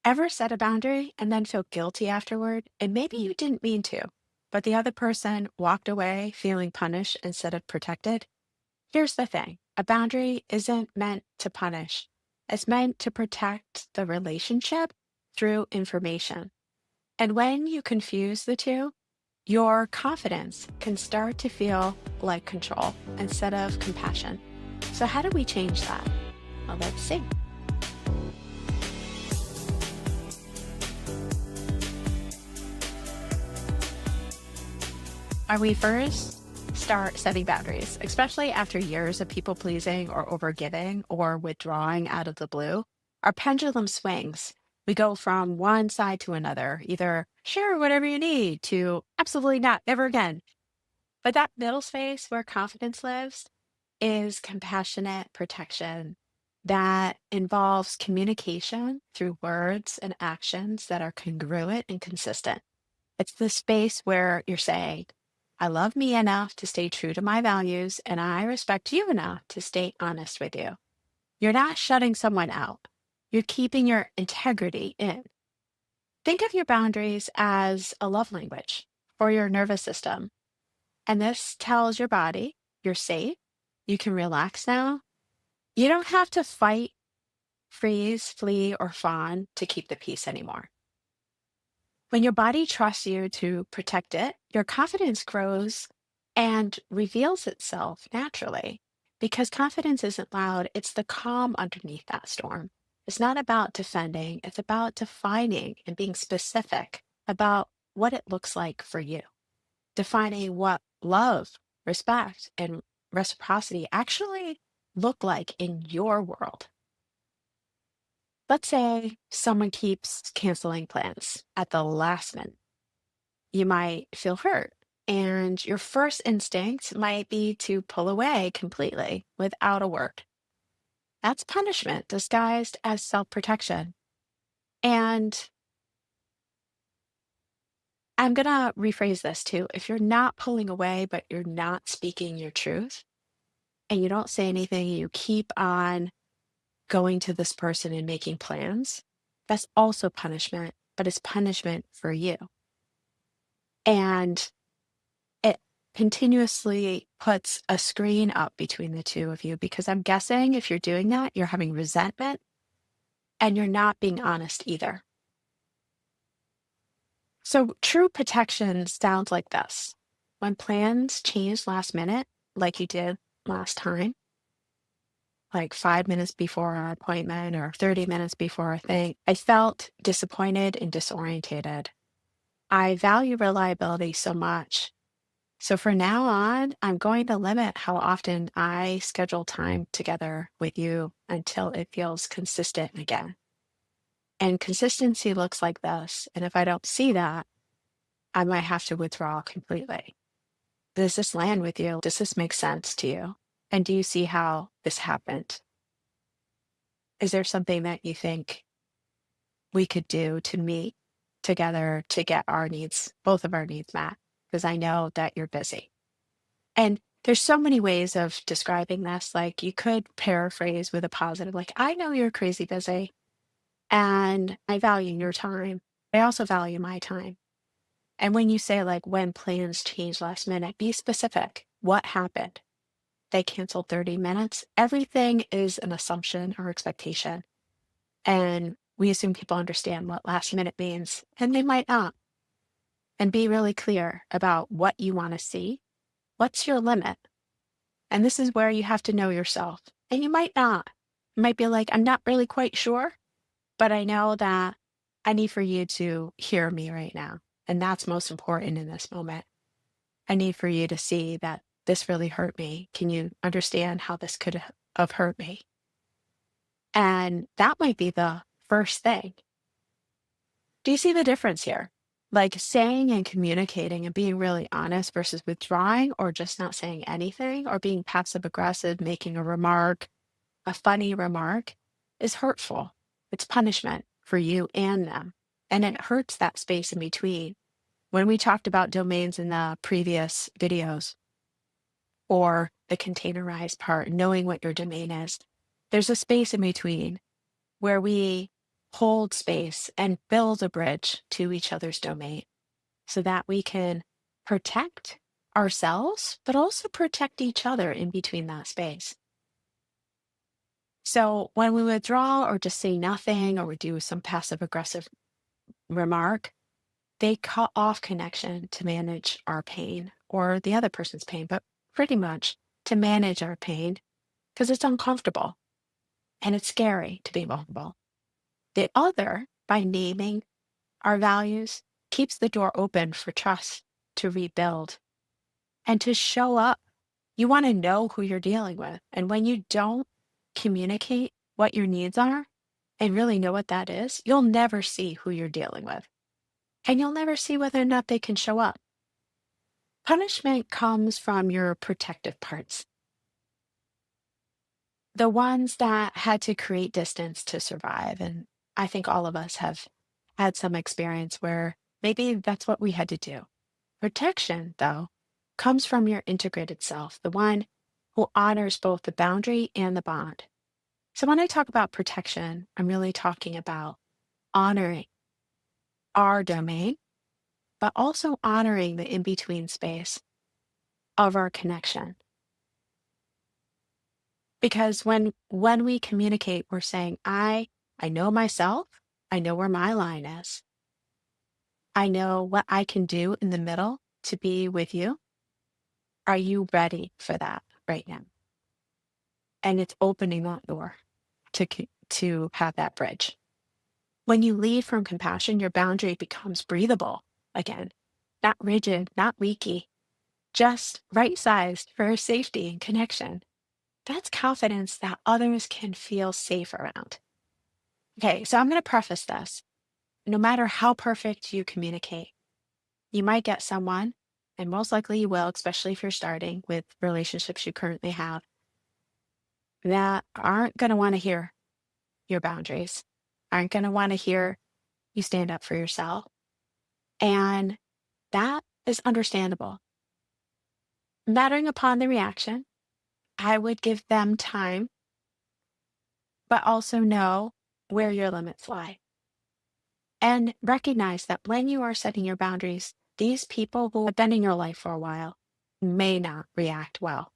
Ever set a boundary and then feel guilty afterward? And maybe you didn't mean to, but the other person walked away feeling punished instead of protected? Here's the thing, a boundary isn't meant to punish, it's meant to protect the relationship through information. And when you confuse the two, your confidence can start to feel like control instead of compassion. So, how do we change that? Well, let's see. When we first start setting boundaries, especially after years of people pleasing or overgiving or withdrawing out of the blue, our pendulum swings. We go from one side to another, either sure, whatever you need, to absolutely not, never again. But that middle space where confidence lives is compassionate protection that involves communication through words and actions that are congruent and consistent. It's the space where you're saying, I love me enough to stay true to my values, and I respect you enough to stay honest with you. You're not shutting someone out, you're keeping your integrity in. Think of your boundaries as a love language for your nervous system. And this tells your body you're safe, you can relax now. You don't have to fight, freeze, flee, or fawn to keep the peace anymore. When your body trusts you to protect it, your confidence grows and reveals itself naturally. Because confidence isn't loud, it's the calm underneath that storm. It's not about defending, it's about defining and being specific about what it looks like for you. Defining what love, respect, and reciprocity actually look like in your world. Let's say someone keeps canceling plans at the last minute. You might feel hurt, and your first instinct might be to pull away completely without a word. That's punishment disguised as self protection. And I'm going to rephrase this too. If you're not pulling away, but you're not speaking your truth, and you don't say anything, you keep on going to this person and making plans, that's also punishment, but it's punishment for you. And it continuously puts a screen up between the two of you because I'm guessing if you're doing that, you're having resentment and you're not being honest either. So, true protection sounds like this: when plans change last minute, like you did last time, like 5 minutes before our appointment or 30 minutes before our thing, I felt disappointed and disorientated. I value reliability so much. So for now on, I'm going to limit how often I schedule time together with you until it feels consistent again. And consistency looks like this. And if I don't see that, I might have to withdraw completely. Does this land with you? Does this make sense to you? And do you see how this happened? Is there something that you think we could do to meet together to get our needs, both of our needs met? Because I know that you're busy. And there's so many ways of describing this. Like you could paraphrase with a positive, like, I know you're crazy busy and I value your time. I also value my time. And when you say, like, when plans change last minute, be specific. What happened? They canceled 30 minutes. Everything is an assumption or expectation. And we assume people understand what last minute means, and they might not. And be really clear about what you want to see. What's your limit? And this is where you have to know yourself. And you might not. You might be like, I'm not really quite sure, but I know that I need for you to hear me right now. And that's most important in this moment. I need for you to see that this really hurt me. Can you understand how this could have hurt me? And that might be the first thing. Do you see the difference here? Like saying and communicating and being really honest versus withdrawing or just not saying anything or being passive aggressive, making a remark, a funny remark is hurtful. It's punishment for you and them. And it hurts that space in between. When we talked about domains in the previous videos or the containerize part, knowing what your domain is, there's a space in between where we hold space and build a bridge to each other's domain so that we can protect ourselves, but also protect each other in between that space. So when we withdraw or just say nothing or we do some passive aggressive remark, they cut off connection to manage our pain or the other person's pain, but pretty much to manage our pain because it's uncomfortable and it's scary to be vulnerable. The other, by naming our values, keeps the door open for trust to rebuild and to show up. You want to know who you're dealing with. And when you don't communicate what your needs are and really know what that is, you'll never see who you're dealing with. And you'll never see whether or not they can show up. Punishment comes from your protective parts, the ones that had to create distance to survive. And I think all of us have had some experience where maybe that's what we had to do. Protection, though, comes from your integrated self, the one who honors both the boundary and the bond. So when I talk about protection, I'm really talking about honoring our domain, but also honoring the in between space of our connection. Because when we communicate, we're saying, I know myself, I know where my line is. I know what I can do in the middle to be with you. Are you ready for that right now? And it's opening that door to have that bridge. When you lead from compassion, your boundary becomes breathable again, not rigid, not leaky, just right sized for safety and connection. That's confidence that others can feel safe around. Okay, so I'm going to preface this. No matter how perfect you communicate, you might get someone, and most likely you will, especially if you're starting with relationships you currently have, that aren't going to want to hear your boundaries, aren't going to want to hear you stand up for yourself. And that is understandable. Mattering upon the reaction, I would give them time, but also know where your limits lie. And recognize that when you are setting your boundaries, these people who have been in your life for a while may not react well.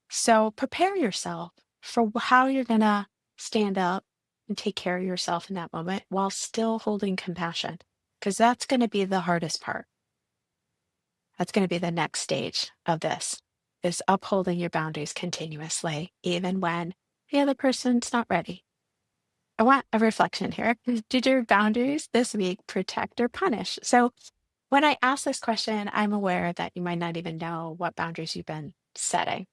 So prepare yourself for how you're going to stand up and take care of yourself in that moment while still holding compassion, because that's going to be the hardest part. That's going to be the next stage of this, is upholding your boundaries continuously, even when the other person's not ready. I want a reflection here. Did your boundaries this week protect or punish? So when I ask this question, I'm aware that you might not even know what boundaries you've been setting.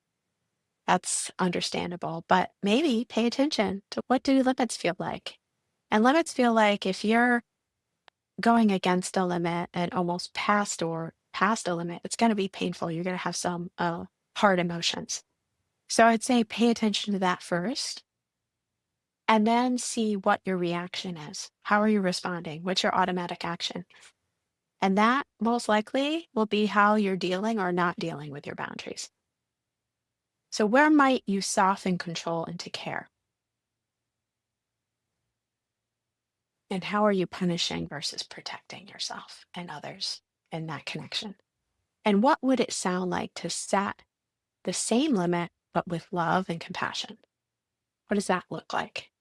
That's understandable, but maybe pay attention to what do limits feel like. And limits feel like if you're going against a limit and almost past a limit, it's going to be painful. You're going to have some hard emotions. So I'd say pay attention to that first and then see what your reaction is. How are you responding? What's your automatic action? And that most likely will be how you're dealing or not dealing with your boundaries. So where might you soften control into care? And how are you punishing versus protecting yourself and others in that connection? And what would it sound like to set the same limit, but with love and compassion? What does that look like?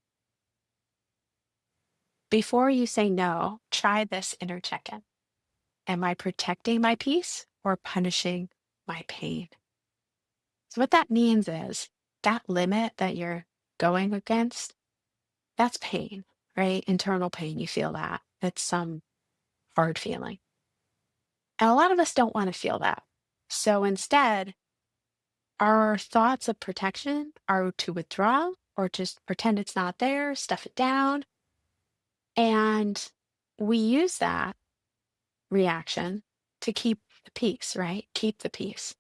Before you say no, try this inner check in. Am I protecting my peace or punishing my pain? So, what that means is that limit that you're going against, that's pain, right? Internal pain. You feel that. It's some hard feeling. And a lot of us don't want to feel that. So instead, our thoughts of protection are to withdraw or just pretend it's not there, stuff it down. And we use that reaction to keep the peace, right? Keep the peace.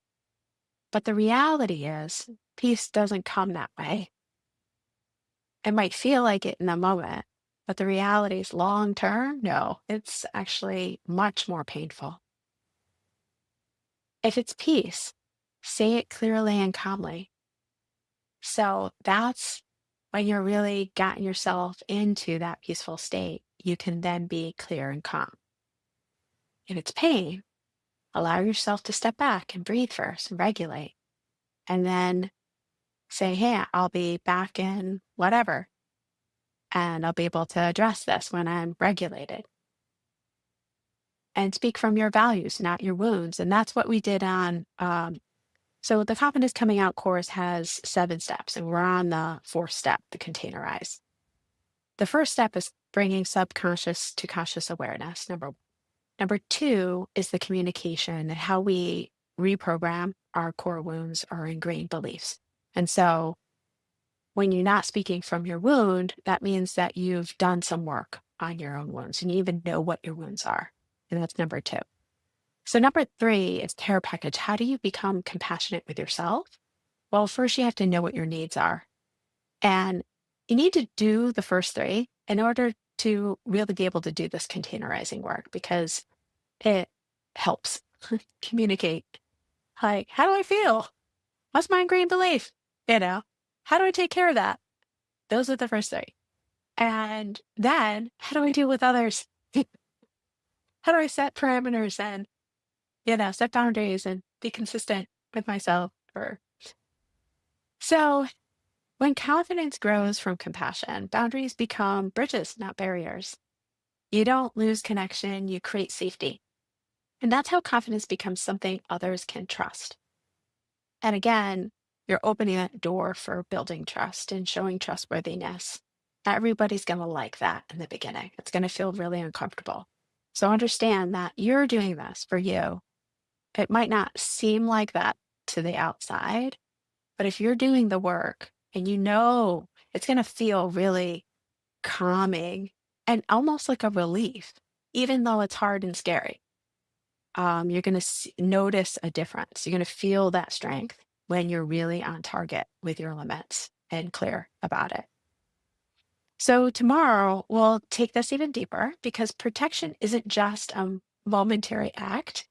But the reality is, peace doesn't come that way. It might feel like it in the moment, but the reality is long term, no, it's actually much more painful. If it's peace, say it clearly and calmly. So that's When you're really gotten yourself into that peaceful state, you can then be clear and calm. If it's pain, allow yourself to step back and breathe first and regulate. And then say, hey, I'll be back in whatever, and I'll be able to address this when I'm regulated. And speak from your values, not your wounds. And that's what we did on. So the Confidence Coming Out course has 7 steps, and we're on the 4th step, the Containerize. The first step is bringing subconscious to conscious awareness, number 1. Number 2 is the communication and how we reprogram our core wounds or ingrained beliefs. And so when you're not speaking from your wound, that means that you've done some work on your own wounds and you even know what your wounds are. And that's number 2. So number 3 is care package. How do you become compassionate with yourself? Well, first you have to know what your needs are. And you need to do the first 3 in order to really be able to do this containerizing work, because it helps communicate. Like, how do I feel? What's my ingrained belief? How do I take care of that? Those are the first 3. And then how do I deal with others? How do I set parameters and, set boundaries and be consistent with myself? So when confidence grows from compassion, boundaries become bridges, not barriers. You don't lose connection, you create safety. And that's how confidence becomes something others can trust. And again, you're opening that door for building trust and showing trustworthiness. Not everybody's going to like that in the beginning. It's going to feel really uncomfortable. So understand that you're doing this for you. It might not seem like that to the outside, but if you're doing the work and it's going to feel really calming and almost like a relief, even though it's hard and scary. You're going to notice a difference. You're going to feel that strength when you're really on target with your limits and clear about it. So tomorrow we'll take this even deeper, because protection isn't just a momentary act.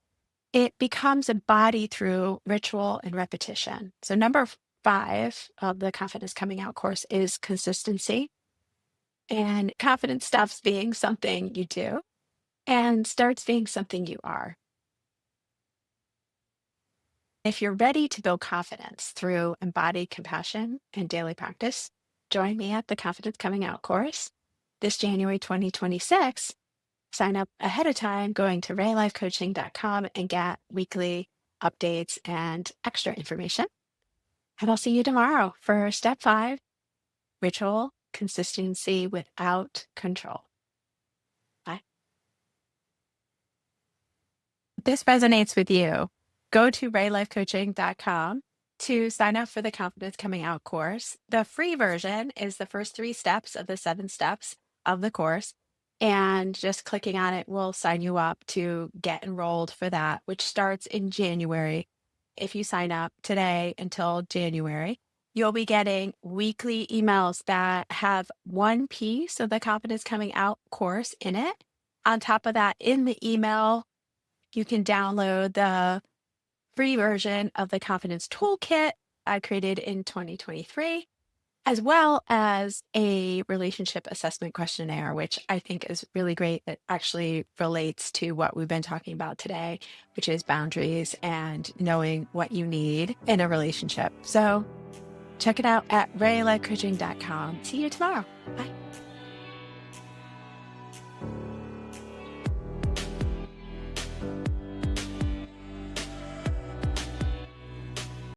It becomes embodied through ritual and repetition. So number 5 of the Confidence Coming Out course is consistency. And confidence stops being something you do and starts being something you are. If you're ready to build confidence through embodied compassion and daily practice, join me at the Confidence Coming Out course this January 2026. Sign up ahead of time going to raylifecoaching.com and get weekly updates and extra information. And I'll see you tomorrow for step 5, ritual consistency without control. Bye. If this resonates with you, go to raylifecoaching.com to sign up for the Confidence Coming Out course. The free version is the first 3 steps of the 7 steps of the course. And just clicking on it will sign you up to get enrolled for that, which starts in January. If you sign up today until January, you'll be getting weekly emails that have one piece of the Confidence Coming Out course in it. On top of that, in the email, you can download the free version of the Confidence Toolkit I created in 2023, as well as a relationship assessment questionnaire, which I think is really great. It actually relates to what we've been talking about today, which is boundaries and knowing what you need in a relationship. So check it out at raylifecoaching.com. See you tomorrow. Bye.